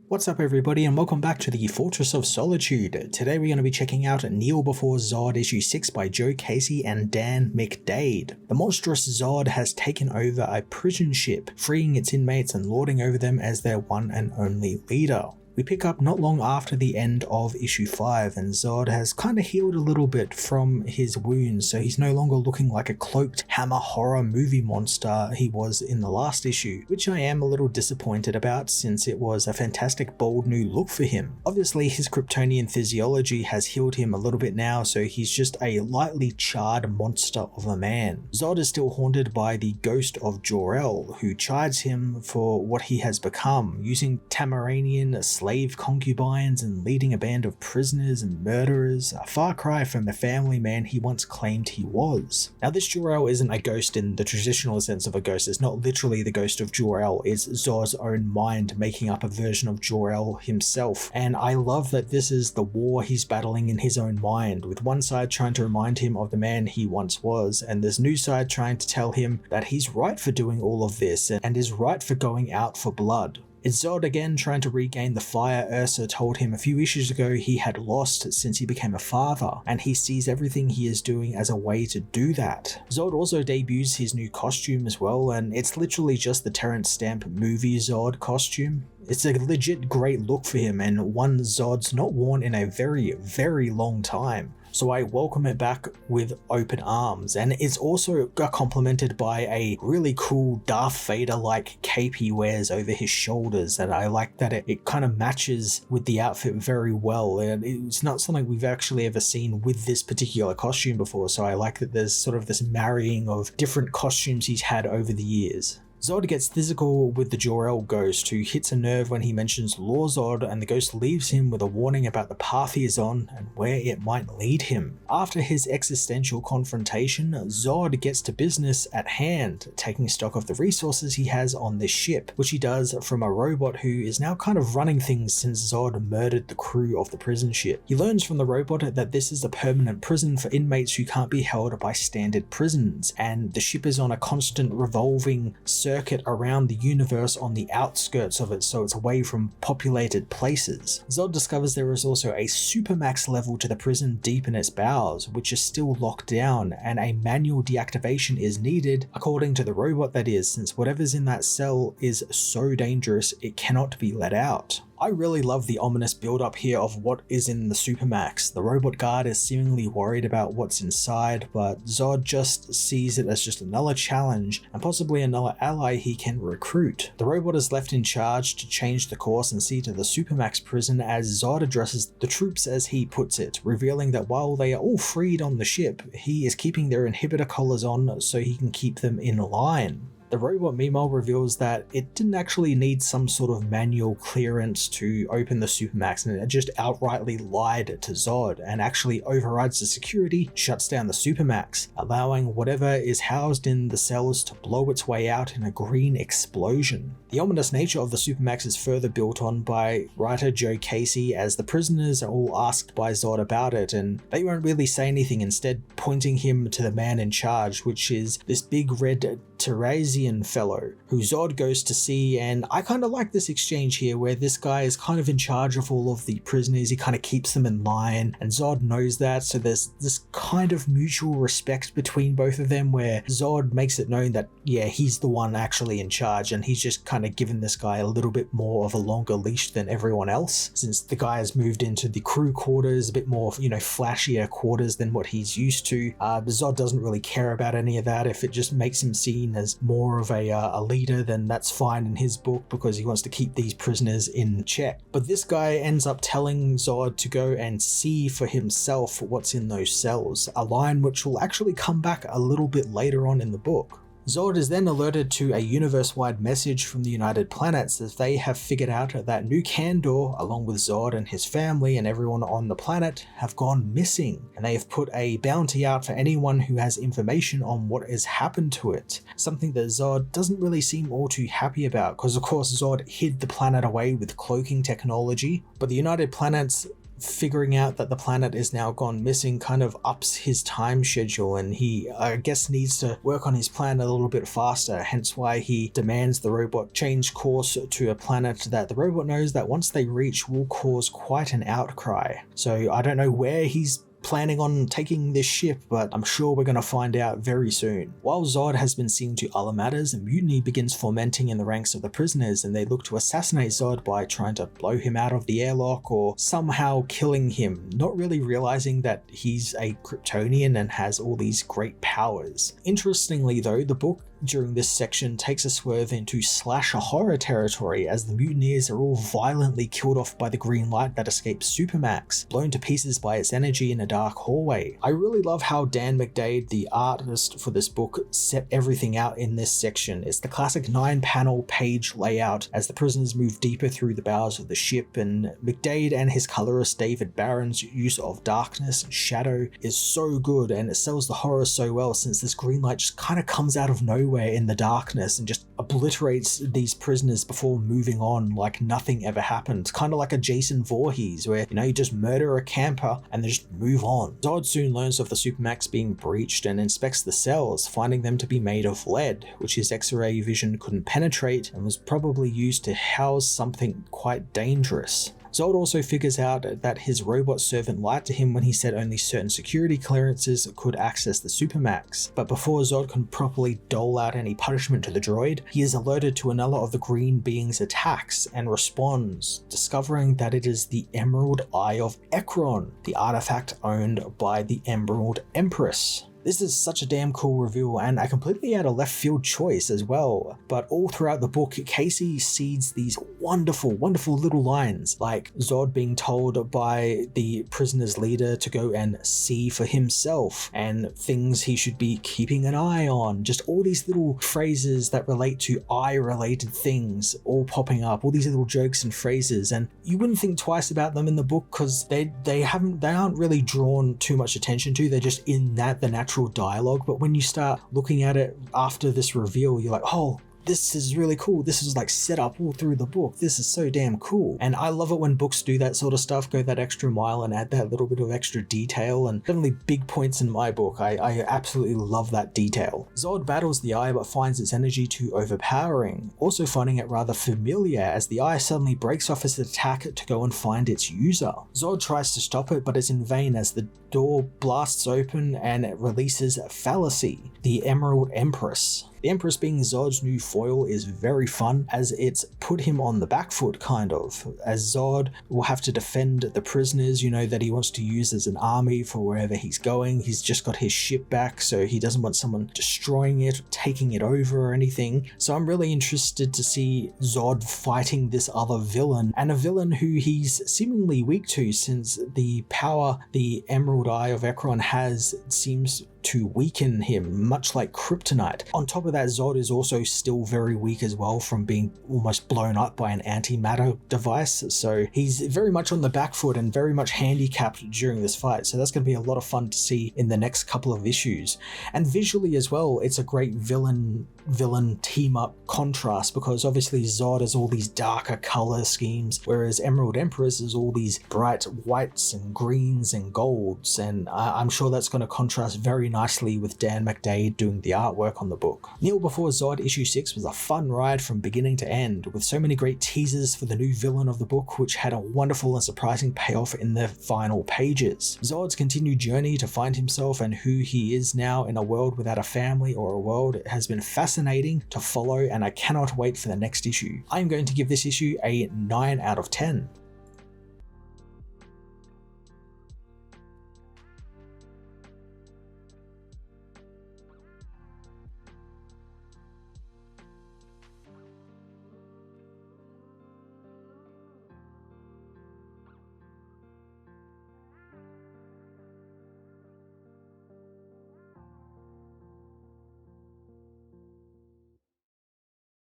What's up everybody and welcome back to the Fortress of Solitude. Today we're going to be checking out Kneel Before Zod issue 6 by Joe Casey and Dan McDade. The monstrous Zod has taken over a prison ship, freeing its inmates and lording over them as their one and only leader. We pick up not long after the end of issue 5 and Zod has kind of healed a little bit from his wounds, so he's no longer looking like a cloaked hammer horror movie monster he was in the last issue, which I am a little disappointed about since it was a fantastic bold new look for him. Obviously his Kryptonian physiology has healed him a little bit now, so he's just a lightly charred monster of a man. Zod is still haunted by the ghost of Jor-El, who chides him for what he has become, using Tamaranian slave concubines and leading a band of prisoners and murderers, a far cry from the family man he once claimed he was. Now this Jor-El isn't a ghost in the traditional sense of a ghost. It's not literally the ghost of Jor-El, it's Zod's own mind making up a version of Jor-El himself, and I love that this is the war he's battling in his own mind, with one side trying to remind him of the man he once was, and this new side trying to tell him that he's right for doing all of this and is right for going out for blood. It's Zod again trying to regain the fire Ursa told him a few issues ago he had lost since he became a father, and he sees everything he is doing as a way to do that. Zod also debuts his new costume as well, and it's literally just the Terrence Stamp movie Zod costume. It's a legit great look for him, and one Zod's not worn in a very long time. So I welcome it back with open arms, and it's also complemented by a really cool Darth Vader-like cape he wears over his shoulders, and I like that it kind of matches with the outfit very well, and it's not something we've actually ever seen with this particular costume before, so I like that there's sort of this marrying of different costumes he's had over the years. Zod gets physical with the Jor-El ghost, who hits a nerve when he mentions Lord Zod, and the ghost leaves him with a warning about the path he is on and where it might lead him. After his existential confrontation, Zod gets to business at hand, taking stock of the resources he has on this ship, which he does from a robot who is now kind of running things since Zod murdered the crew of the prison ship. He learns from the robot that this is a permanent prison for inmates who can't be held by standard prisons, and the ship is on a constant revolving circuit around the universe on the outskirts of it, so it's away from populated places. Zod discovers there is also a supermax level to the prison deep in its bowels, which is still locked down, and a manual deactivation is needed, according to the robot that is, since whatever's in that cell is so dangerous it cannot be let out. I really love the ominous build-up here of what is in the Supermax. The robot guard is seemingly worried about what's inside, but Zod just sees it as just another challenge and possibly another ally he can recruit. The robot is left in charge to change the course and see to the Supermax prison as Zod addresses the troops as he puts it, revealing that while they are all freed on the ship, he is keeping their inhibitor collars on so he can keep them in line. The robot meanwhile reveals that it didn't actually need some sort of manual clearance to open the Supermax, and it just outrightly lied to Zod and actually overrides the security, shuts down the Supermax, allowing whatever is housed in the cells to blow its way out in a green explosion. The ominous nature of the Supermax is further built on by writer Joe Casey, as the prisoners are all asked by Zod about it, and they won't really say anything, instead pointing him to the man in charge, which is this big red Teresian fellow who Zod goes to see. And I kind of like this exchange here where this guy is kind of in charge of all of the prisoners. He kind of keeps them in line, and Zod knows that, so there's this kind of mutual respect between both of them where Zod makes it known that yeah, he's the one actually in charge, and he's just kind of given this guy a little bit more of a longer leash than everyone else, since the guy has moved into the crew quarters, a bit more, flashier quarters than what he's used to. Zod doesn't really care about any of that. If it just makes him seen as more of a leader, then that's fine in his book, because he wants to keep these prisoners in check. But this guy ends up telling Zod to go and see for himself what's in those cells, a line which will actually come back a little bit later on in the book. Zod is then alerted to a universe-wide message from the United Planets, as they have figured out that New Kandor, along with Zod and his family and everyone on the planet, have gone missing, and they have put a bounty out for anyone who has information on what has happened to it. Something that Zod doesn't really seem all too happy about, because of course Zod hid the planet away with cloaking technology, but the United Planets figuring out that the planet is now gone missing kind of ups his time schedule, and he, I guess, needs to work on his plan a little bit faster, hence why he demands the robot change course to a planet that the robot knows that once they reach will cause quite an outcry. So I don't know where he's planning on taking this ship, but I'm sure we're going to find out very soon. While Zod has been seen to other matters, a mutiny begins fomenting in the ranks of the prisoners, and they look to assassinate Zod by trying to blow him out of the airlock or somehow killing him, not really realizing that he's a Kryptonian and has all these great powers. Interestingly though, the book during this section takes a swerve into slasher horror territory, as the mutineers are all violently killed off by the green light that escapes Supermax, blown to pieces by its energy in a dark hallway. I really love how Dan McDade, the artist for this book, set everything out in this section. It's the classic 9-panel page layout as the prisoners move deeper through the bowels of the ship, and McDade and his colorist David Barron's use of darkness and shadow is so good, and it sells the horror so well, since this green light just kind of comes out of nowhere in the darkness and just obliterates these prisoners before moving on like nothing ever happened. Kind of like a Jason Voorhees, where, you just murder a camper and then just move on. Zod soon learns of the Supermax being breached and inspects the cells, finding them to be made of lead, which his X-ray vision couldn't penetrate and was probably used to house something quite dangerous. Zod also figures out that his robot servant lied to him when he said only certain security clearances could access the Supermax. But before Zod can properly dole out any punishment to the droid, he is alerted to another of the green being's attacks and responds, discovering that it is the Emerald Eye of Ekron, the artifact owned by the Emerald Empress. This is such a damn cool reveal, and a completely out of left field choice as well. But all throughout the book, Casey seeds these wonderful, wonderful little lines, like Zod being told by the prisoner's leader to go and see for himself, and things he should be keeping an eye on. Just all these little phrases that relate to eye-related things all popping up, all these little jokes and phrases, and you wouldn't think twice about them in the book because they aren't really drawn too much attention to. They're just in the natural dialogue, but when you start looking at it after this reveal, you're like, oh, this is really cool. This is like set up all through the book. This is so damn cool. And I love it when books do that sort of stuff, go that extra mile and add that little bit of extra detail, and definitely big points in my book. I absolutely love that detail. Zod battles the eye but finds its energy too overpowering, also finding it rather familiar as the eye suddenly breaks off its attack to go and find its user. Zod tries to stop it, but it's in vain as the door blasts open and it releases Fallacy, the Emerald Empress. The Empress being Zod's new foil is very fun, as it's put him on the back foot kind of, as Zod will have to defend the prisoners, that he wants to use as an army for wherever he's going. He's just got his ship back, so he doesn't want someone destroying it, taking it over or anything. So I'm really interested to see Zod fighting this other villain, and a villain who he's seemingly weak to, since the power the Emerald Eye of Ekron has seems to weaken him, much like kryptonite. On top of that, Zod is also still very weak as well from being almost blown up by an antimatter device, so he's very much on the back foot and very much handicapped during this fight, so that's going to be a lot of fun to see in the next couple of issues. And visually as well, it's a great villain team up contrast, because obviously Zod has all these darker color schemes, whereas Emerald Empress is all these bright whites and greens and golds, and I'm sure that's going to contrast very nicely with Dan McDade doing the artwork on the book. Kneel Before Zod issue 6 was a fun ride from beginning to end, with so many great teasers for the new villain of the book, which had a wonderful and surprising payoff in the final pages. Zod's continued journey to find himself and who he is now in a world without a family or a world has been fascinating to follow, and I cannot wait for the next issue. I'm going to give this issue a 9 out of 10.